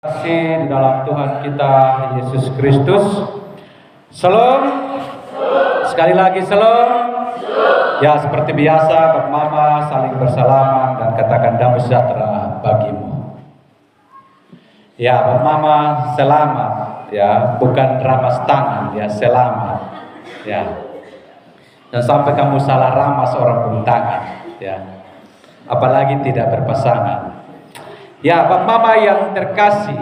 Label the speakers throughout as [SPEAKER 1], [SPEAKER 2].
[SPEAKER 1] Kasih di dalam Tuhan kita Yesus Kristus. Shalom. Sekali lagi shalom. Ya, seperti biasa Bapak Mama saling bersalaman dan katakan damai sejahtera bagimu. Ya, Bapak Mama selamat ya, bukan ramas tangan ya, selamat ya. Dan sampai kamu salah ramas orang pun tangan ya. Apalagi tidak berpasangan. Ya, Bapak Mama yang terkasih,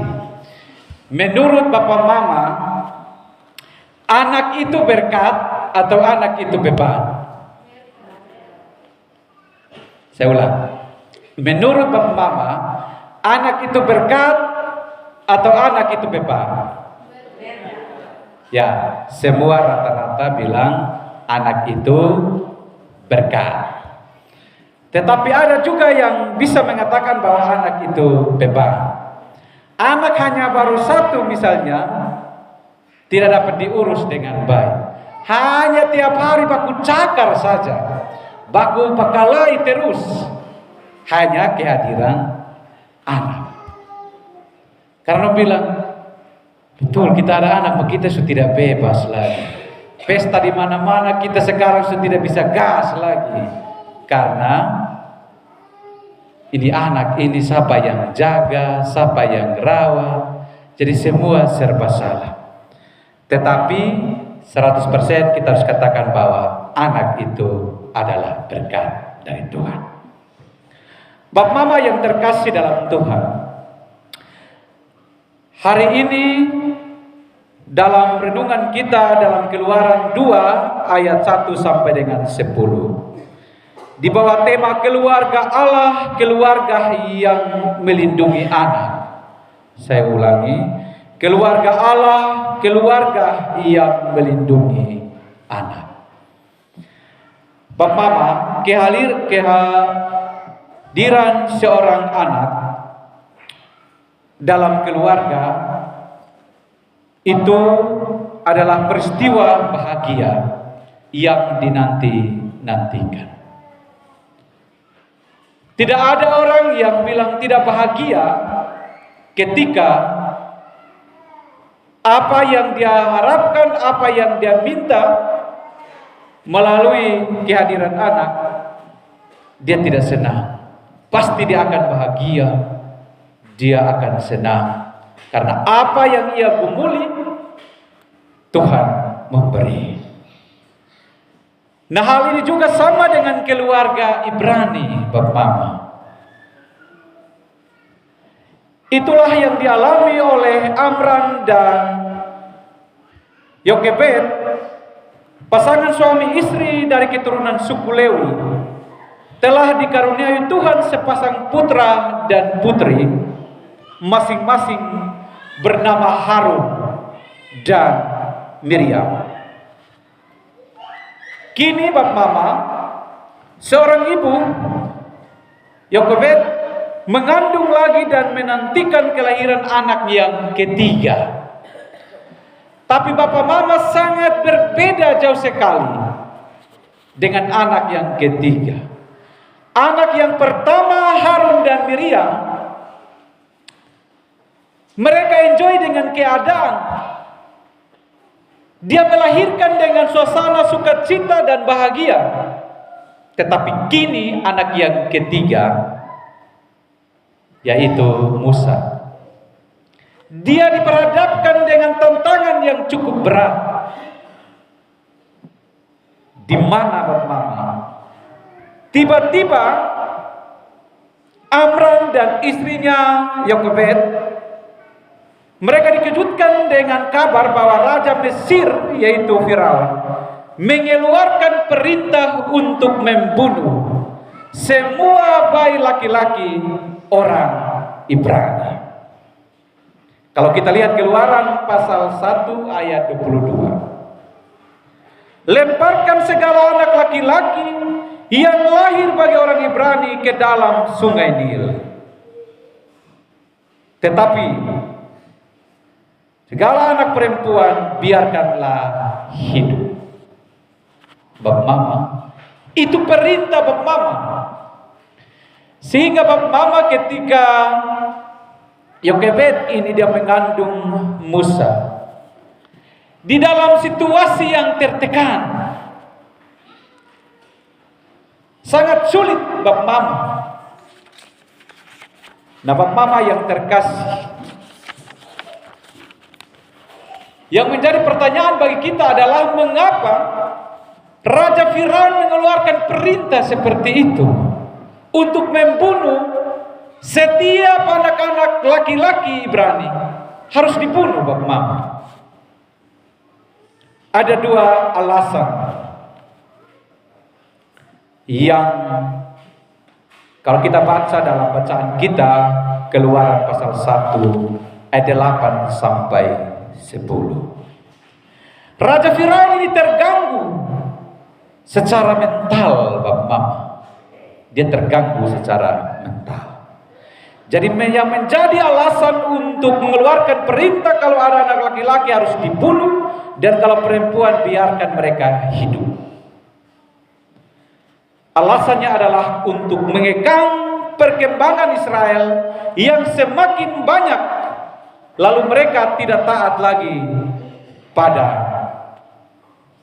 [SPEAKER 1] menurut Bapak Mama, anak itu berkat atau anak itu beban? Saya ulang. Menurut Bapak Mama, anak itu berkat atau anak itu beban? Ya, semua rata-rata bilang anak itu berkat. Tetapi ada juga yang bisa mengatakan bahwa anak itu beban. Anak hanya baru satu misalnya, tidak dapat diurus dengan baik. Hanya tiap hari baku cakar saja, baku pakalai terus. Hanya kehadiran anak. Karena bilang, betul kita ada anak, maka kita sudah tidak bebas lagi. Pesta di mana-mana kita sekarang sudah tidak bisa gas lagi. Karena ini anak, ini siapa yang jaga, siapa yang rawat. Jadi semua serba salah. Tetapi 100% kita harus katakan bahwa anak itu adalah berkat dari Tuhan. Bapak Mama yang terkasih dalam Tuhan, hari ini dalam renungan kita dalam Keluaran 2 ayat 1 sampai dengan 10. Di bawah tema keluarga Allah, keluarga yang melindungi anak. Saya ulangi, keluarga Allah, keluarga yang melindungi anak. Bapak Mama, kehadiran seorang anak dalam keluarga itu adalah peristiwa bahagia yang dinanti-nantikan. Tidak ada orang yang bilang tidak bahagia ketika apa yang dia harapkan, apa yang dia minta melalui kehadiran anak, dia tidak senang. Pasti dia akan bahagia, dia akan senang. Karena apa yang ia gumuli, Tuhan memberi. Nah, hal ini juga sama dengan keluarga Ibrani, Bapak Mama. Itulah yang dialami oleh Amram dan Yokebed, pasangan suami istri dari keturunan suku Lewi, telah dikaruniai Tuhan sepasang putra dan putri, masing-masing bernama Harun dan Miriam. Kini Bapak Mama, seorang ibu, Yokebed, mengandung lagi dan menantikan kelahiran anak yang ketiga. Tapi Bapak Mama sangat berbeda jauh sekali dengan anak yang ketiga. Anak yang pertama, Harun dan Miriam, mereka enjoy dengan keadaan. Dia melahirkan dengan suasana sukacita dan bahagia. Tetapi kini anak yang ketiga, yaitu Musa, dia diperhadapkan dengan tantangan yang cukup berat. Di mana Bapak Mama? Tiba-tiba Amram dan istrinya Yokebed, mereka dikejutkan dengan kabar bahwa Raja Mesir, yaitu Firaun, mengeluarkan perintah untuk membunuh semua bayi laki-laki orang Ibrani. Kalau kita lihat Keluaran pasal 1 ayat 22. Lemparkan segala anak laki-laki yang lahir bagi orang Ibrani ke dalam sungai Nil. Tetapi segala anak perempuan biarkanlah hidup. Bapak Mama, itu perintah Bapak Mama. Sehingga Bapak Mama ketika Yokebed ini dia mengandung Musa. Di dalam situasi yang tertekan, sangat sulit bab mama. Nah, bab mama yang terkasih, yang menjadi pertanyaan bagi kita adalah mengapa Raja Firaun mengeluarkan perintah seperti itu untuk membunuh setiap anak-anak laki-laki Ibrani, harus dibunuh bab mama. Ada dua alasan yang kalau kita baca dalam bacaan kita, Keluaran pasal 1 ayat 8 sampai 10. Raja Firaun ini terganggu secara mental bab mama. Dia terganggu secara mental. Jadi yang menjadi alasan untuk mengeluarkan perintah kalau ada anak laki-laki harus dibunuh, dan kalau perempuan biarkan mereka hidup. Alasannya adalah untuk mengekang perkembangan Israel yang semakin banyak, lalu mereka tidak taat lagi pada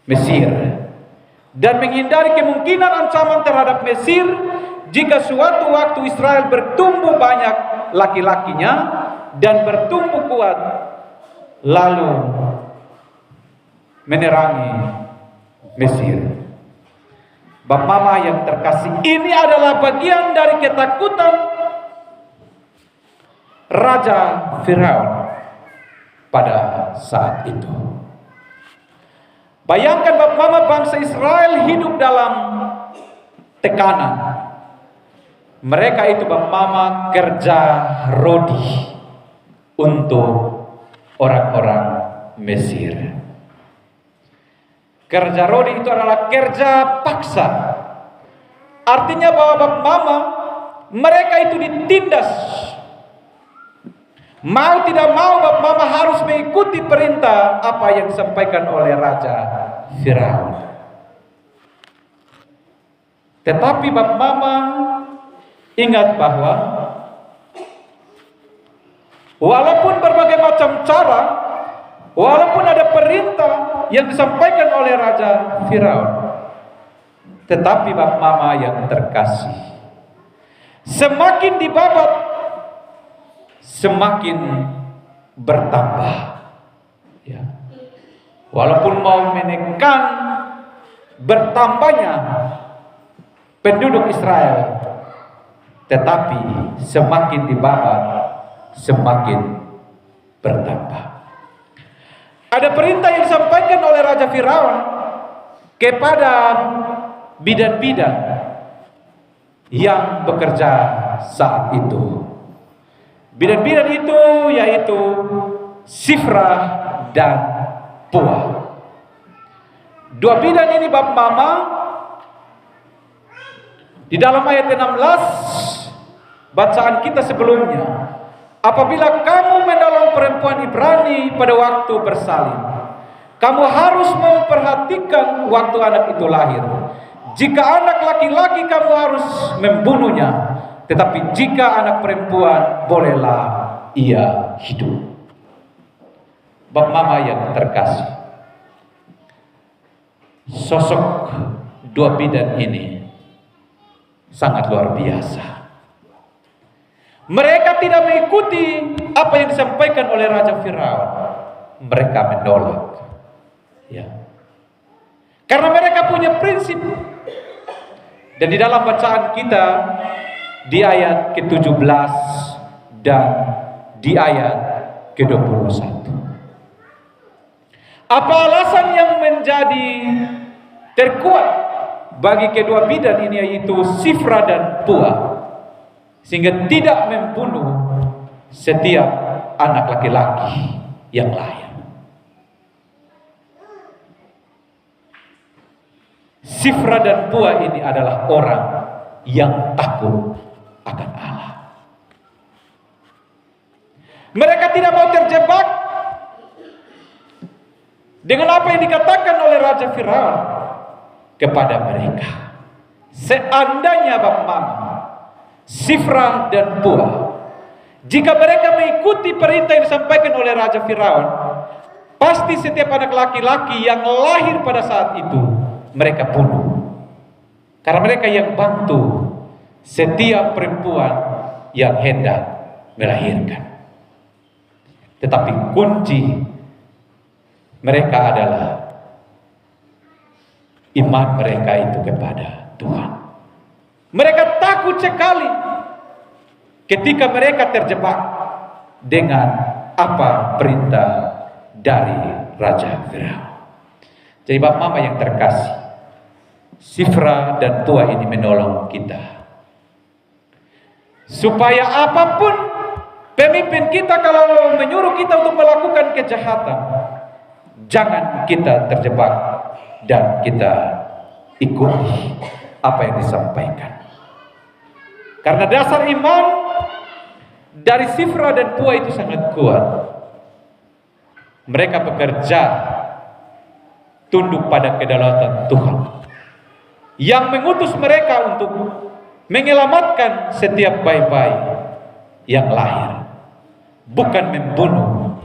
[SPEAKER 1] Mesir, dan menghindari kemungkinan ancaman terhadap Mesir jika suatu waktu Israel bertumbuh banyak laki-lakinya dan bertumbuh kuat, lalu menerangi Mesir. Bab mama yang terkasih, ini adalah bagian dari ketakutan Raja Firaun pada saat itu. Bayangkan bab mama, bangsa Israel hidup dalam tekanan. Mereka itu bab mama kerja rodi untuk orang-orang Mesir. Kerja rodi itu adalah kerja paksa. Artinya bahwa bab mama, mereka itu ditindas. Mau tidak mau bab mama harus mengikuti perintah apa yang disampaikan oleh Raja Firaun. Tetapi bab mama ingat bahwa walaupun berbagai macam cara, walaupun ada perintah yang disampaikan oleh Raja Firaun, tetapi bab mama yang terkasih, semakin dibabat, semakin bertambah. Ya. Walaupun mau menekan bertambahnya penduduk Israel, tetapi semakin dibabat, semakin bertambah. Ada perintah yang disampaikan oleh Raja Firaun kepada bidan-bidan yang bekerja saat itu. Bidan-bidan itu yaitu Sifra dan Pua. Dua bidan ini bab mama, di dalam ayat 16 bacaan kita sebelumnya, apabila kamu menolong perempuan Ibrani pada waktu bersalin, kamu harus memperhatikan waktu anak itu lahir. Jika anak laki-laki, kamu harus membunuhnya, tetapi jika anak perempuan, bolehlah ia hidup. Bab mama yang terkasih, sosok dua bidan ini sangat luar biasa. Mereka tidak mengikuti apa yang disampaikan oleh Raja Firaun. Mereka menolak. Ya. Karena mereka punya prinsip. Dan di dalam bacaan kita di ayat ke-17 dan di ayat ke-21. Apa alasan yang menjadi terkuat bagi kedua bidan ini, yaitu Sifra dan Pua, sehingga tidak membunuh setiap anak laki-laki yang lahir? Sifra dan Pua ini adalah orang yang takut akan Allah. Mereka tidak mau terjebak dengan apa yang dikatakan oleh Raja Firaun kepada mereka. Seandainya bab mama, Sifra dan Pua Jika mereka mengikuti perintah yang disampaikan oleh Raja Firaun, pasti setiap anak laki-laki yang lahir pada saat itu mereka bunuh. Karena mereka yang bantu setiap perempuan yang hendak melahirkan. Tetapi kunci mereka adalah iman mereka itu kepada Tuhan. Mereka takut sekali ketika mereka terjebak dengan apa perintah dari Raja Firaun. Jadi Bapak Mama yang terkasih, Sifra dan Tua ini menolong kita supaya apapun pemimpin kita kalau menyuruh kita untuk melakukan kejahatan, jangan kita terjebak dan kita ikuti apa yang disampaikan. Karena dasar iman dari Sifra dan Tua itu sangat kuat. Mereka bekerja tunduk pada kedaulatan Tuhan yang mengutus mereka untuk menyelamatkan setiap bayi-bayi yang lahir, bukan membunuh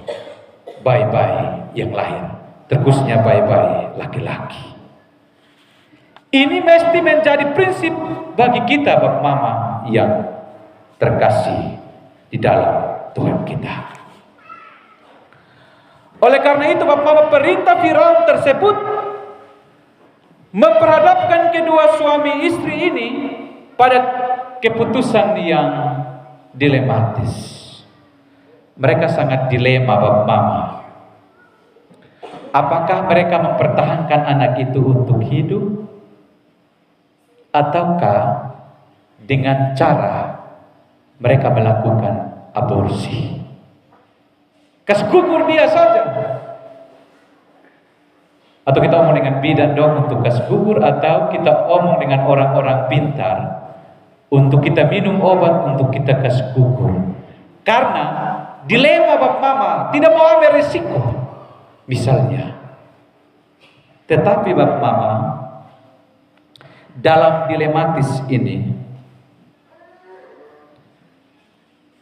[SPEAKER 1] bayi-bayi yang lahir, terkhususnya bayi-bayi laki-laki. Ini mesti menjadi prinsip bagi kita Bapak Mama yang terkasih di dalam Tuhan kita. Oleh karena itu Bapak Mama, perintah Firaun tersebut memperhadapkan kedua suami istri ini pada keputusan yang dilematis. Mereka sangat dilema Bapak Mama. Apakah mereka mempertahankan anak itu untuk hidup, ataukah dengan cara mereka melakukan aborsi? Kas gugur dia saja. Atau kita omong dengan bidan dong untuk kas gugur, atau kita omong dengan orang-orang pintar untuk kita minum obat untuk kita kas gugur. Karena dilema Bapak Mama, tidak mau ambil risiko misalnya. Tetapi Bapak Mama, dalam dilematis ini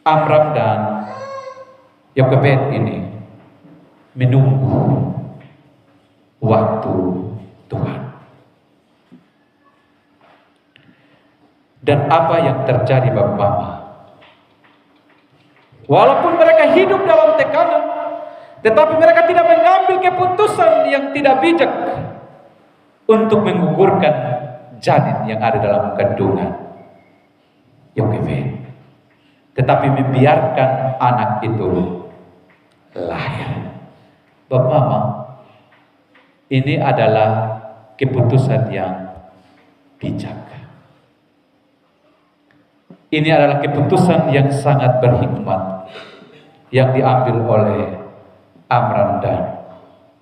[SPEAKER 1] Amram dan Yokebed ini menunggu waktu Tuhan. Dan apa yang terjadi Bapak Mama? Walaupun mereka hidup dalam tekanan, tetapi mereka tidak mengambil keputusan yang tidak bijak untuk menggugurkan janin yang ada dalam kandungan Yokebed, tetapi membiarkan anak itu lahir. Bapak Mama, ini adalah keputusan yang bijak. Ini adalah keputusan yang sangat berhikmat yang diambil oleh Amram dan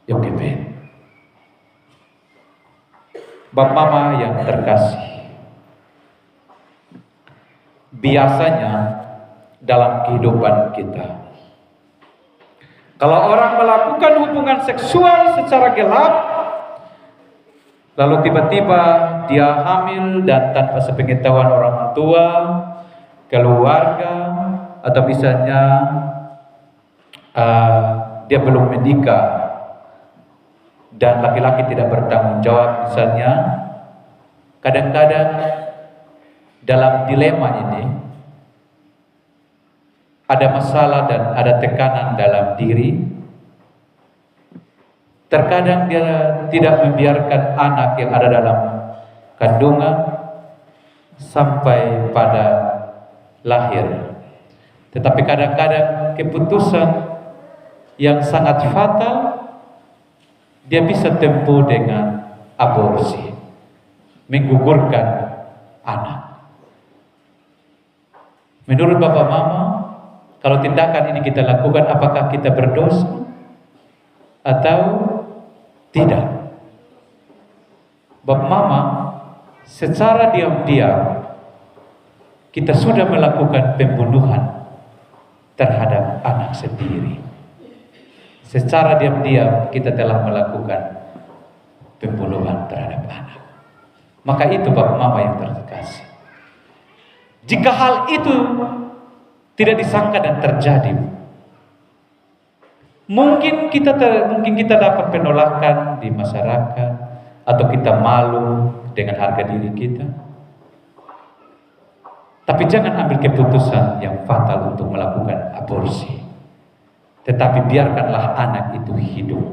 [SPEAKER 1] Yokebed. Bapak Mama yang terkasih, biasanya dalam kehidupan kita, kalau orang melakukan hubungan seksual secara gelap, lalu tiba-tiba dia hamil dan tanpa sepengetahuan orang tua, keluarga, atau misalnya dia belum menikah dan laki-laki tidak bertanggung jawab misalnya, kadang-kadang dalam dilema ini ada masalah dan ada tekanan dalam diri. Terkadang dia tidak membiarkan anak yang ada dalam kandungan sampai pada lahir. Tetapi kadang-kadang keputusan yang sangat fatal dia bisa tempuh dengan aborsi, menggugurkan anak. Menurut Bapak Mama, kalau tindakan ini kita lakukan, apakah kita berdosa atau tidak? Bapak Mama, secara diam-diam kita sudah melakukan pembunuhan terhadap anak sendiri. Secara diam-diam kita telah melakukan pembunuhan terhadap anak. Maka itu Bapak Mama yang terkasih, jika hal itu tidak disangka dan terjadi. Mungkin kita dapat penolakan di masyarakat, atau kita malu dengan harga diri kita. Tapi jangan ambil keputusan yang fatal untuk melakukan aborsi. Tetapi biarkanlah anak itu hidup,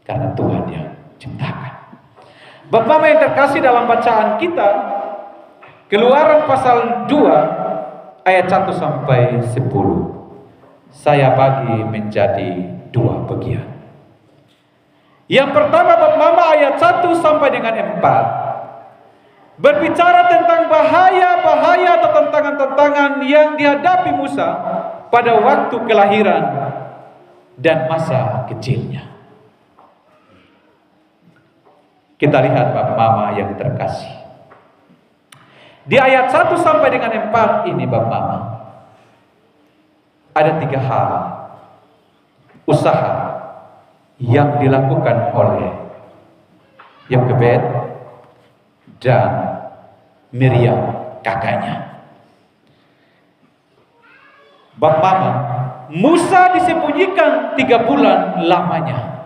[SPEAKER 1] karena Tuhan yang ciptakan. Bapak Mama yang terkasih, dalam bacaan kita, Keluaran pasal 2 ayat 1 sampai 10, saya bagi menjadi 2 bagian. Yang pertama, Bapak Mama, ayat 1 sampai dengan 4, berbicara tentang bahaya-bahaya atau tantangan-tantangan yang dihadapi Musa pada waktu kelahiran dan masa kecilnya. Kita lihat Bapak Mama yang terkasih. Di ayat 1 sampai dengan 4 ini Bapak Mama, ada 3 hal usaha yang dilakukan oleh Yokebed dan Miriam kakaknya. Bapak Mama, Musa disembunyikan 3 bulan lamanya.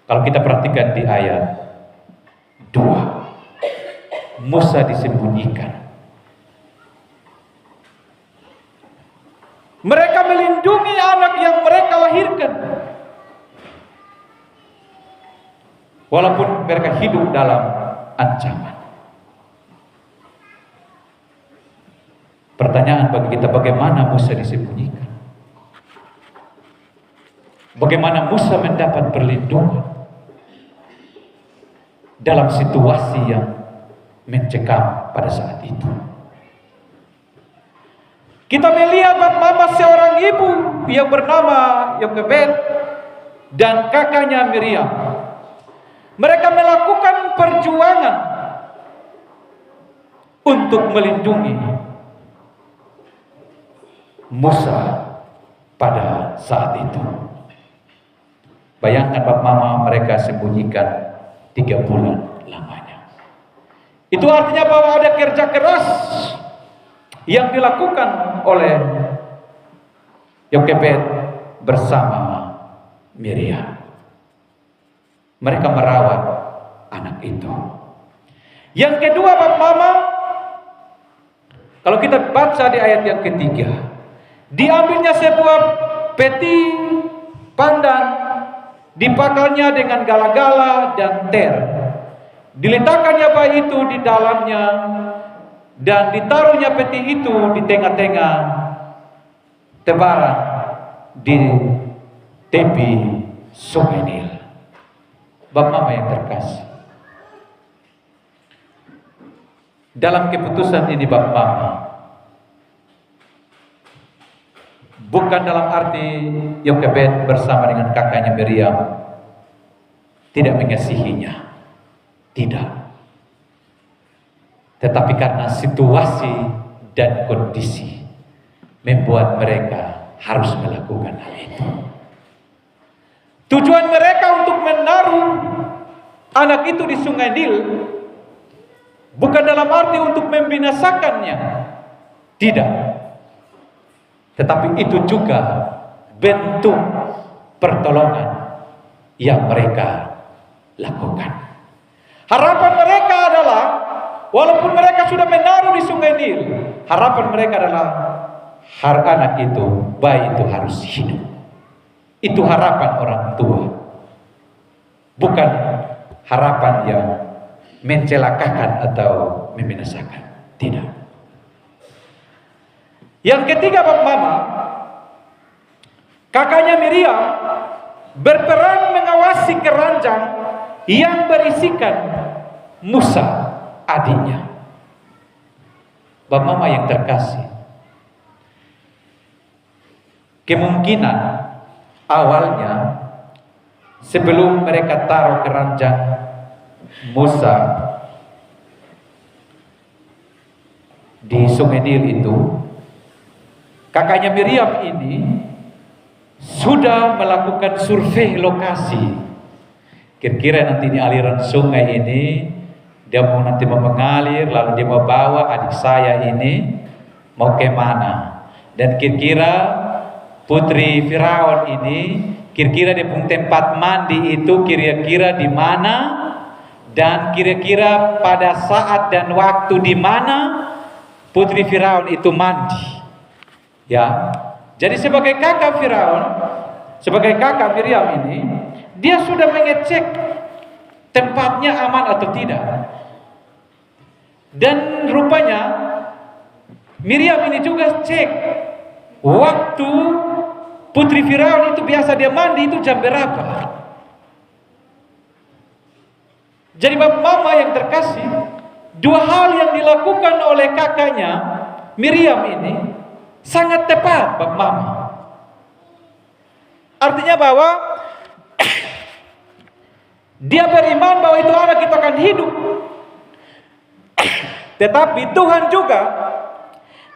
[SPEAKER 1] Kalau kita perhatikan di ayat 2, Musa disembunyikan. Mereka melindungi anak yang mereka lahirkan, walaupun mereka hidup dalam ancaman. Pertanyaan bagi kita, bagaimana Musa disembunyikan? Bagaimana Musa mendapat perlindungan dalam situasi yang mencekam pada saat itu? Kita melihat Bapak Mama, seorang ibu yang bernama Yokebed dan kakaknya Miriam. Mereka melakukan perjuangan untuk melindungi Musa pada saat itu. Bayangkan Bapak Mama, mereka sembunyikan 3 bulan lamanya. Itu artinya bahwa ada kerja keras yang dilakukan oleh Yokebed bersama Miriam. Mereka merawat anak itu. Yang kedua Bapak Mama, kalau kita baca di ayat yang ketiga, diambilnya sebuah peti pandan, dipakalnya dengan gala-gala dan ter, diletakkannya bayi itu di dalamnya, dan ditaruhnya peti itu di tengah-tengah tebaran di tepi Sungai Nil. Bapak Mama yang terkasih, dalam keputusan ini Bapak Mama, bukan dalam arti Yokebed bersama dengan kakaknya Miriam tidak mengasihinya, tidak. Tetapi karena situasi dan kondisi membuat mereka harus melakukan hal itu. Tujuan mereka untuk menaruh anak itu di Sungai Nil bukan dalam arti untuk membinasakannya, tidak. Tetapi itu juga bentuk pertolongan yang mereka lakukan. Harapan mereka adalah, walaupun mereka sudah menaruh di Sungai Nil, harapan mereka adalah anak itu, bayi itu harus hidup. Itu harapan orang tua, bukan harapan yang mencelakakan atau membinasakan, tidak. Yang ketiga Bapak Mama, kakaknya Miriam berperan mengawasi keranjang yang berisikan Musa, adiknya. Bapak Mama yang terkasih, kemungkinan awalnya sebelum mereka taruh keranjang Musa di Sungai Nil itu, kakaknya Miriam ini sudah melakukan survei lokasi. Kira-kira nanti di aliran sungai ini dia mau nanti mengalir, lalu dia mau bawa adik saya ini mau ke mana. Dan kira-kira putri Firaun ini, kira-kira dia punya tempat mandi itu kira-kira di mana, dan kira-kira pada saat dan waktu di mana putri Firaun itu mandi. Ya. Jadi sebagai kakak Firaun, sebagai kakak Miriam ini, dia sudah mengecek tempatnya aman atau tidak. Dan rupanya Miriam ini juga cek waktu putri Firaun itu biasa dia mandi itu jam berapa. Jadi bapak mama yang terkasih, dua hal yang dilakukan oleh kakaknya Miriam ini sangat tepat bapak mama. Artinya bahwa dia beriman bahwa itu anak itu akan hidup. Tetapi Tuhan juga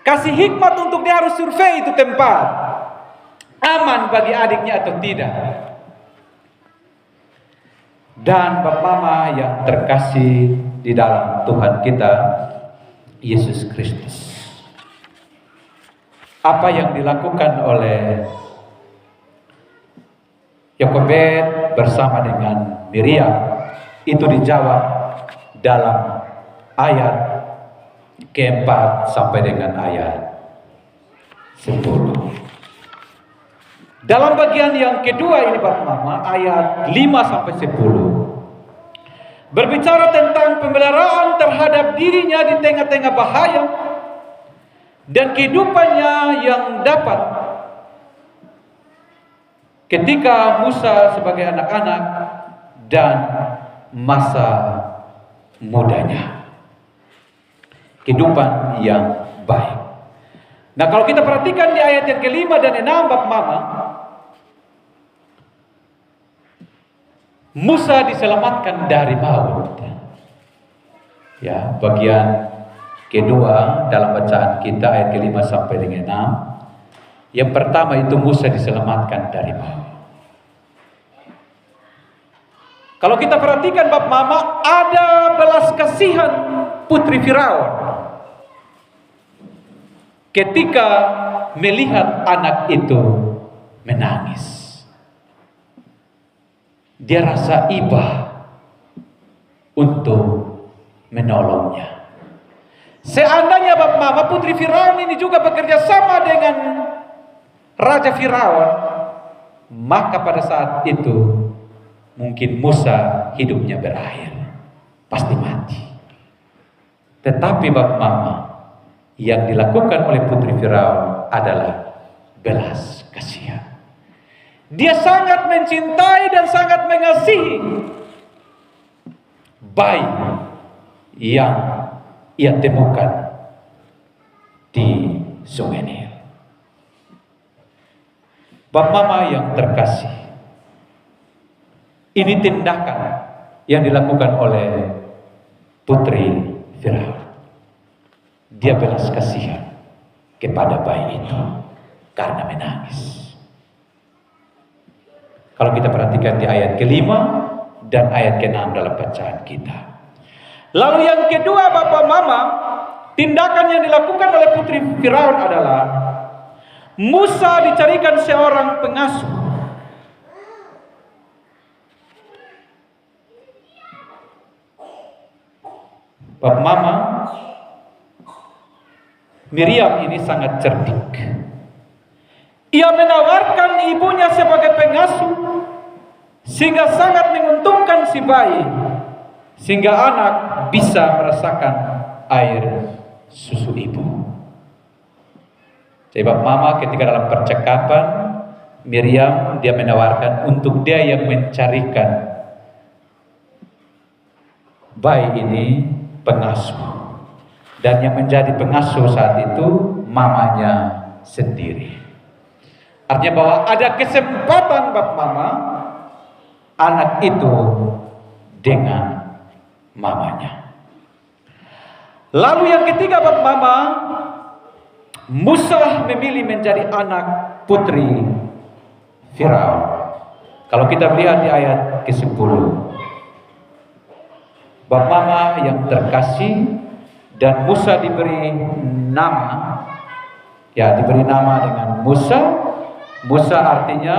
[SPEAKER 1] kasih hikmat untuk dia harus survei itu tempat aman bagi adiknya atau tidak. Dan bapak mama yang terkasih di dalam Tuhan kita Yesus Kristus, apa yang dilakukan oleh Yokebed bersama dengan Miriam itu dijawab dalam ayat keempat sampai dengan ayat 10. Dalam bagian yang kedua ini Bapak Mama, ayat 5 sampai 10, berbicara tentang pemeliharaan terhadap dirinya di tengah-tengah bahaya dan kehidupannya yang dapat ketika Musa sebagai anak-anak dan masa mudanya. Kehidupan yang baik. Nah, kalau kita perhatikan di ayat yang kelima dan enam Bapak Mama, Musa diselamatkan dari maut. Ya, bagian kedua dalam bacaan kita ayat kelima sampai dengan 6. Yang pertama itu Musa diselamatkan dari maut. Kalau kita perhatikan Bapak Mama, ada belas kasihan putri Firaun ketika melihat anak itu menangis. Dia rasa iba untuk menolongnya. Seandainya Bapak Mama putri Firaun ini juga bekerja sama dengan Raja Firaun, maka pada saat itu mungkin Musa hidupnya berakhir, pasti mati. Tetapi Bapak Mama, yang dilakukan oleh putri Firaun adalah belas kasihan. Dia sangat mencintai dan sangat mengasihi bayi yang ia temukan di Sungai Nil. Bapak Mama yang terkasih, ini tindakan yang dilakukan oleh putri Firaun. Dia belas kasihan kepada bayi itu karena menangis. Kalau kita perhatikan di ayat kelima dan ayat ke-6 dalam bacaan kita. Lalu yang kedua Bapak Mama, tindakan yang dilakukan oleh putri Firaun adalah Musa dicarikan seorang pengasuh. Bapak Mama, Miriam ini sangat cerdik. Ia menawarkan ibunya sebagai pengasuh sehingga sangat menguntungkan si bayi, sehingga anak bisa merasakan air susu ibu. Jadi Bapak Mama ketika dalam percakapan Miriam, dia menawarkan untuk dia yang mencarikan bayi ini pengasuh, dan yang menjadi pengasuh saat itu mamanya sendiri. Artinya bahwa ada kesempatan Bapak Mama anak itu dengan mamanya. Lalu yang ketiga Bapak Mama, Musa memilih menjadi anak putri Firaun. Kalau kita lihat di ayat ke-10, Bapak Mama yang terkasih, dan Musa diberi nama Ya, diberi nama dengan Musa. Musa artinya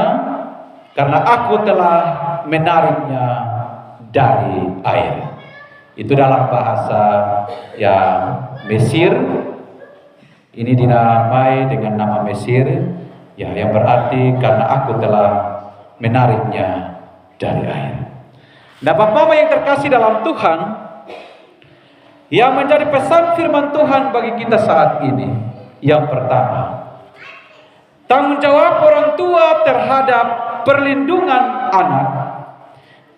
[SPEAKER 1] karena aku telah menariknya dari air. Itu dalam bahasa ya Mesir. Ini dinamai dengan nama Mesir, ya, yang berarti karena aku telah menariknya dari air. Nah, Bapak yang terkasih dalam Tuhan, yang menjadi pesan firman Tuhan bagi kita saat ini, yang pertama, tanggung jawab orang tua terhadap perlindungan anak,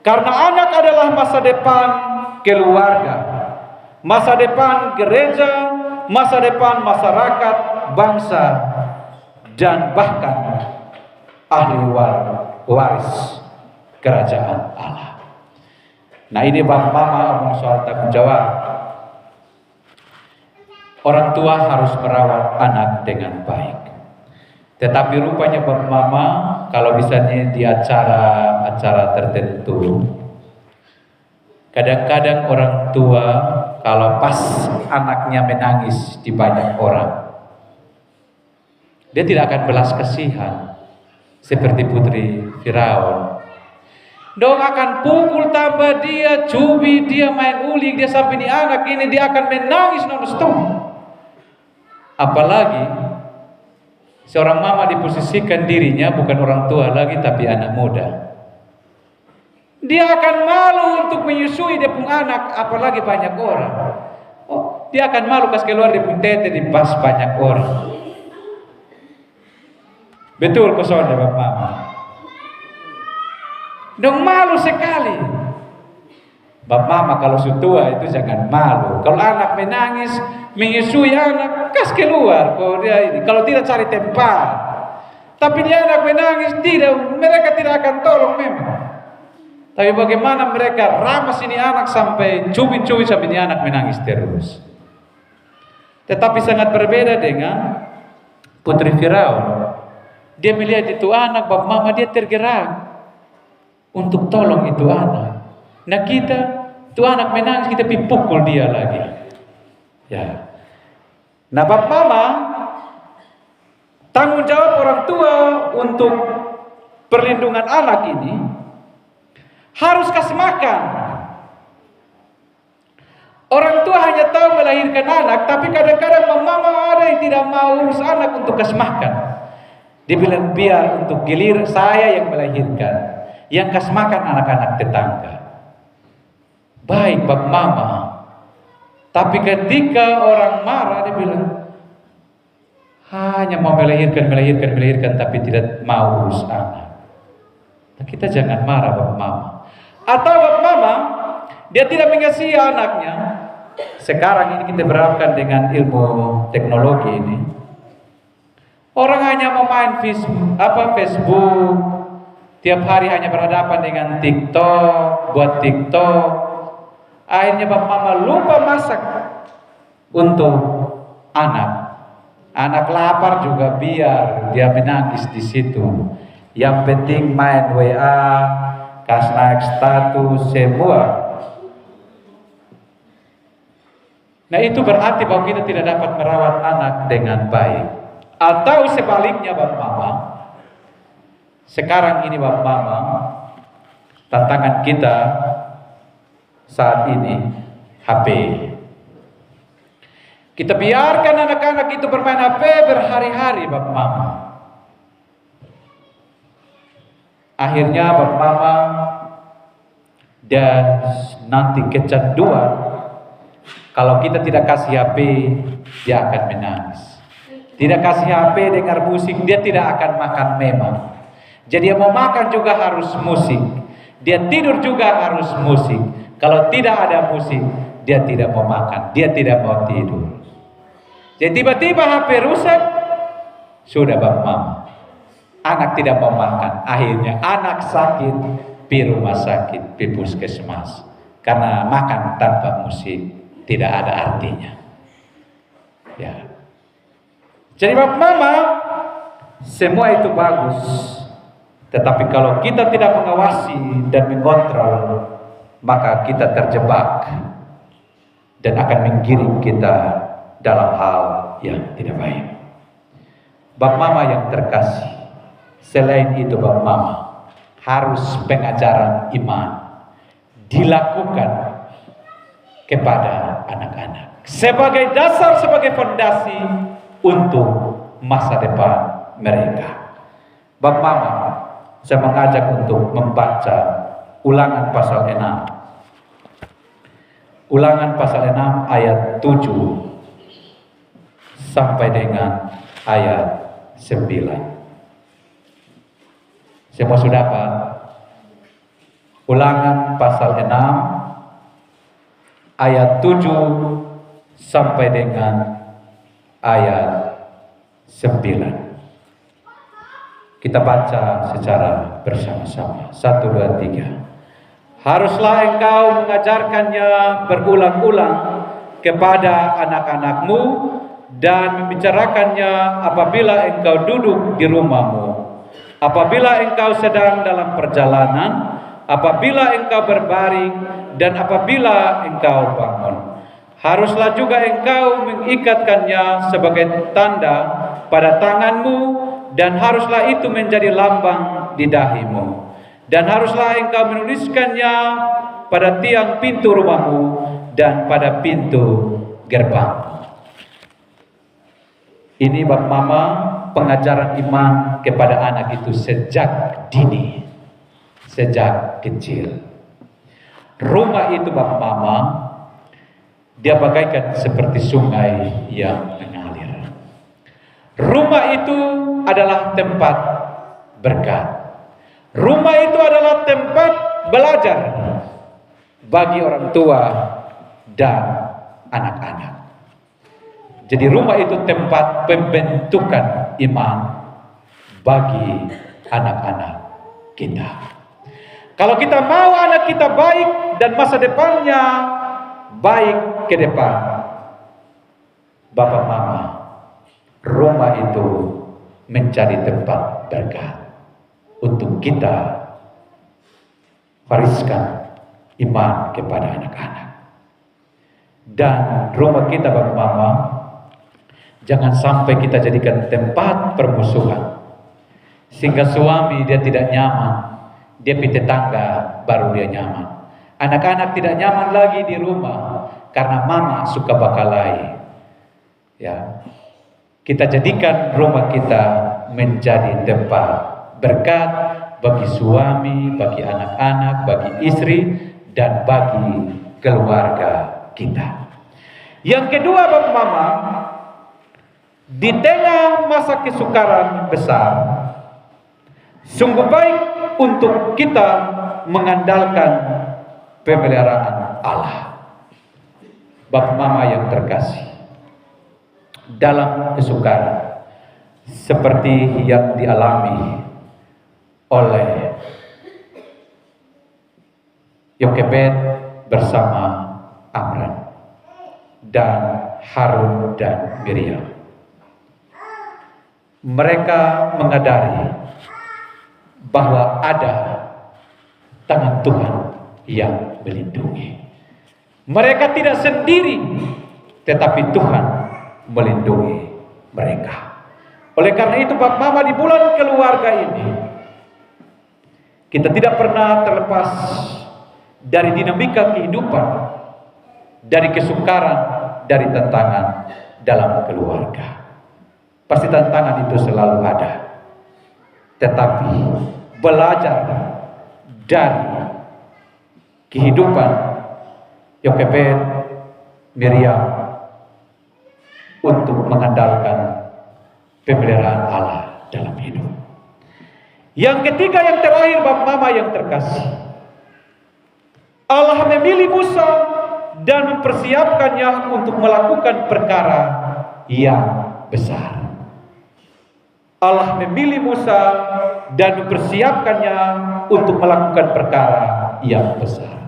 [SPEAKER 1] karena anak adalah masa depan keluarga, masa depan gereja, masa depan masyarakat, bangsa, dan bahkan ahli waris kerajaan Allah. Nah, ini Bapak Mama omong soal tanggung jawab. Orang tua harus merawat anak dengan baik. Tetapi rupanya Bapak Mama, kalau misalnya di acara-acara tertentu, kadang-kadang orang tua kalau pas anaknya menangis di banyak orang, dia tidak akan belas kasihan seperti putri Firaun. Dong akan pukul tambah dia, cubit dia, main ulik dia sampai di anak ini dia akan menangis non-stop. Apalagi seorang mama diposisikan dirinya bukan orang tua lagi tapi anak muda. Dia akan malu untuk menyusui dia pun anak, apalagi banyak orang. Oh, dia akan malu pas keluar dia pun tete di pas banyak orang. Betul kosong Bapak Mama. Dong malu sekali. Bapak Mama kalau sudah tua itu jangan malu. Kalau anak menangis, menyusui anak, kas keluar. Kalau tidak cari tempat. Tapi dia anak menangis, tidak, mereka tidak akan tolong memang. Tapi bagaimana mereka ramas ini anak sampai cubit-cubit sampai ini anak menangis terus. Tetapi sangat berbeda dengan putri Firaun. Dia melihat itu anak, Bapak Mama, dia tergerak untuk tolong itu anak. Nah kita, itu anak menangis, kita pukul dia lagi. Ya. Nah Bapak Mama, tanggung jawab orang tua untuk perlindungan anak ini harus kasih makan. Orang tua hanya tahu melahirkan anak, tapi kadang-kadang mama ada yang tidak mau urus anak untuk kasih makan. Dia bilang biar untuk gilir saya yang melahirkan, yang kasih makan anak-anak tetangga. Baik Bapak Mama, tapi ketika orang marah dia bilang hanya mau melahirkan, tapi tidak mau urus anak. Nah, kita jangan marah Bapak Mama. Atau Bapak Mama, dia tidak mengasihi anaknya. Sekarang ini kita berharapkan dengan ilmu teknologi ini, orang hanya mau main Facebook, tiap hari hanya berhadapan dengan TikTok, buat TikTok. Akhirnya Bapak Mama lupa masak untuk anak. Anak lapar juga biar dia menangis di situ. Yang penting main WA, kasih naik status semua. Nah itu berarti bahwa kita tidak dapat merawat anak dengan baik. Atau sebaliknya Bapak Mama, sekarang ini Bapak Mama, tantangan kita saat ini HP. Kita biarkan anak-anak itu bermain HP berhari-hari Bapak Mama. Akhirnya Bapak Mama dan nanti kecanduan. Kalau kita tidak kasih HP, dia akan menangis. Tidak kasih HP dengar musik, dia tidak akan makan memang. Jadi dia mau makan juga harus musik. Dia tidur juga harus musik. Kalau tidak ada musik, dia tidak mau makan, dia tidak mau tidur. Jadi tiba-tiba HP rusak, sudah Bapak Mama. Anak tidak mau makan, akhirnya anak sakit di rumah sakit, di puskesmas. Karena makan tanpa musik tidak ada artinya. Ya. Jadi Bapak Mama, semua itu bagus. Tetapi kalau kita tidak mengawasi dan mengontrol, maka kita terjebak dan akan menggiring kita dalam hal yang tidak baik. Bap Mama yang terkasih, selain itu Bap Mama, harus pengajaran iman dilakukan kepada anak-anak sebagai dasar, sebagai fondasi untuk masa depan mereka. Bap Mama, saya mengajak untuk membaca Ulangan pasal 6. Ulangan pasal 6 ayat 7 sampai dengan ayat 9. Semua sudah dapat? Ulangan pasal 6 ayat 7 sampai dengan ayat 9. Kita baca secara bersama-sama. 1, 2, 3. Haruslah engkau mengajarkannya berulang-ulang kepada anak-anakmu dan membicarakannya apabila engkau duduk di rumahmu, apabila engkau sedang dalam perjalanan, apabila engkau berbaring, dan apabila engkau bangun. Haruslah juga engkau mengikatkannya sebagai tanda pada tanganmu, dan haruslah itu menjadi lambang di dahimu. Dan haruslah engkau menuliskannya pada tiang pintu rumahmu dan pada pintu gerbang. Ini Bap Mama, pengajaran iman kepada anak itu sejak dini, sejak kecil. Rumah itu Bap Mama, dia bagaikan seperti sungai yang mengalir. Rumah itu adalah tempat berkat. Rumah itu adalah tempat belajar bagi orang tua dan anak-anak. Jadi rumah itu tempat pembentukan iman bagi anak-anak kita. Kalau kita mau anak kita baik dan masa depannya baik ke depan, Bapak Mama, rumah itu menjadi tempat berkat untuk kita wariskan iman kepada anak-anak. Dan rumah kita Bapak Mama, jangan sampai kita jadikan tempat permusuhan, sehingga suami dia tidak nyaman, dia pergi tetangga baru dia nyaman. Anak-anak tidak nyaman lagi di rumah karena mama suka bakalai. Ya, kita jadikan rumah kita menjadi tempat berkat bagi suami, bagi anak-anak, bagi istri, dan bagi keluarga kita. Yang kedua Bapak Mama, di tengah masa kesukaran besar, sungguh baik untuk kita mengandalkan pemeliharaan Allah. Bapak Mama yang terkasih, dalam kesukaran seperti yang dialami oleh Yokebed bersama Amran dan Harun dan Miriam, mereka menyadari bahwa ada tangan Tuhan yang melindungi. Mereka tidak sendiri, tetapi Tuhan melindungi mereka. Oleh karena itu Bapak Mama, di bulan keluarga ini kita tidak pernah terlepas dari dinamika kehidupan, dari kesukaran, dari tantangan dalam keluarga. Pasti tantangan itu selalu ada. Tetapi belajar dari kehidupan Yokebed, Miriam untuk mengandalkan pemeliharaan Allah dalam hidup. Yang ketiga, yang terakhir Bapak Mama yang terkasih, Allah memilih Musa dan mempersiapkannya untuk melakukan perkara yang besar. Allah memilih Musa dan mempersiapkannya untuk melakukan perkara yang besar.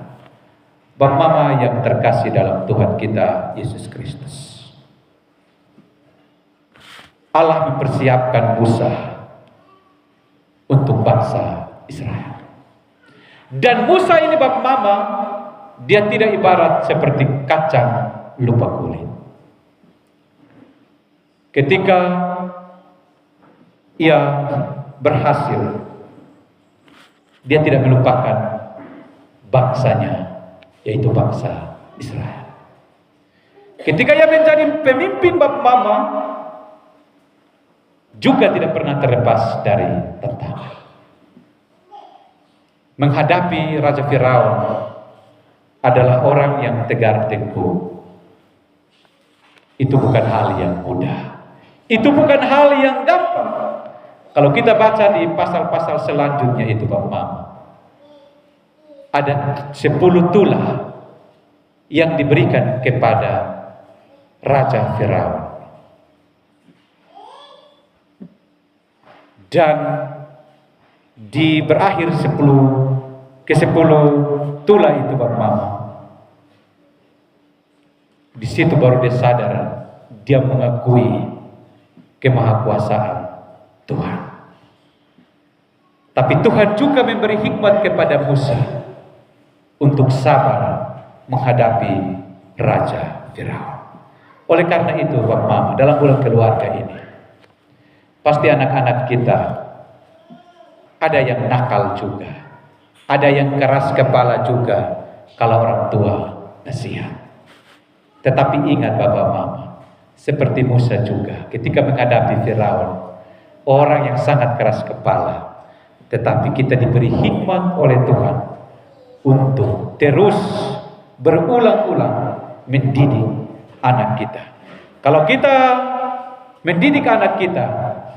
[SPEAKER 1] Bapak Mama yang terkasih dalam Tuhan kita Yesus Kristus, Allah mempersiapkan Musa untuk bangsa Israel. Dan Musa ini Bapak Mama, dia tidak ibarat seperti kacang lupa kulit. Ketika ia berhasil. Dia tidak melupakan bangsanya, yaitu bangsa Israel. Ketika ia menjadi pemimpin Bapak Mama, juga tidak pernah terlepas dari tantangan. Menghadapi Raja Firaun adalah orang yang tegar tengkuk. Itu bukan hal yang mudah. Itu bukan hal yang gampang. Kalau kita baca di pasal-pasal selanjutnya itu Bapak Mama, ada 10 tulah yang diberikan kepada Raja Firaun. Dan berakhir 10 tulah itu Bapak Mama. Di situ baru dia sadar, dia mengakui kemahakuasaan Tuhan. Tapi Tuhan juga memberi hikmat kepada Musa untuk sabar menghadapi Raja Firaun. Oleh karena itu Bapak Mama, dalam bulan keluarga ini, pasti anak-anak kita ada yang nakal juga, ada yang keras kepala juga kalau orang tua nasihat. Tetapi ingat Bapak Mama, seperti Musa juga ketika menghadapi Firaun, orang yang sangat keras kepala, tetapi kita diberi hikmat oleh Tuhan untuk terus berulang-ulang mendidik anak kita. Kalau kita mendidik anak kita,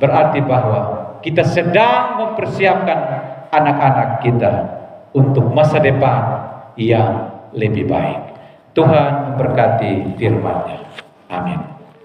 [SPEAKER 1] berarti bahwa kita sedang mempersiapkan anak-anak kita untuk masa depan yang lebih baik. Tuhan memberkati firman-Nya. Amin.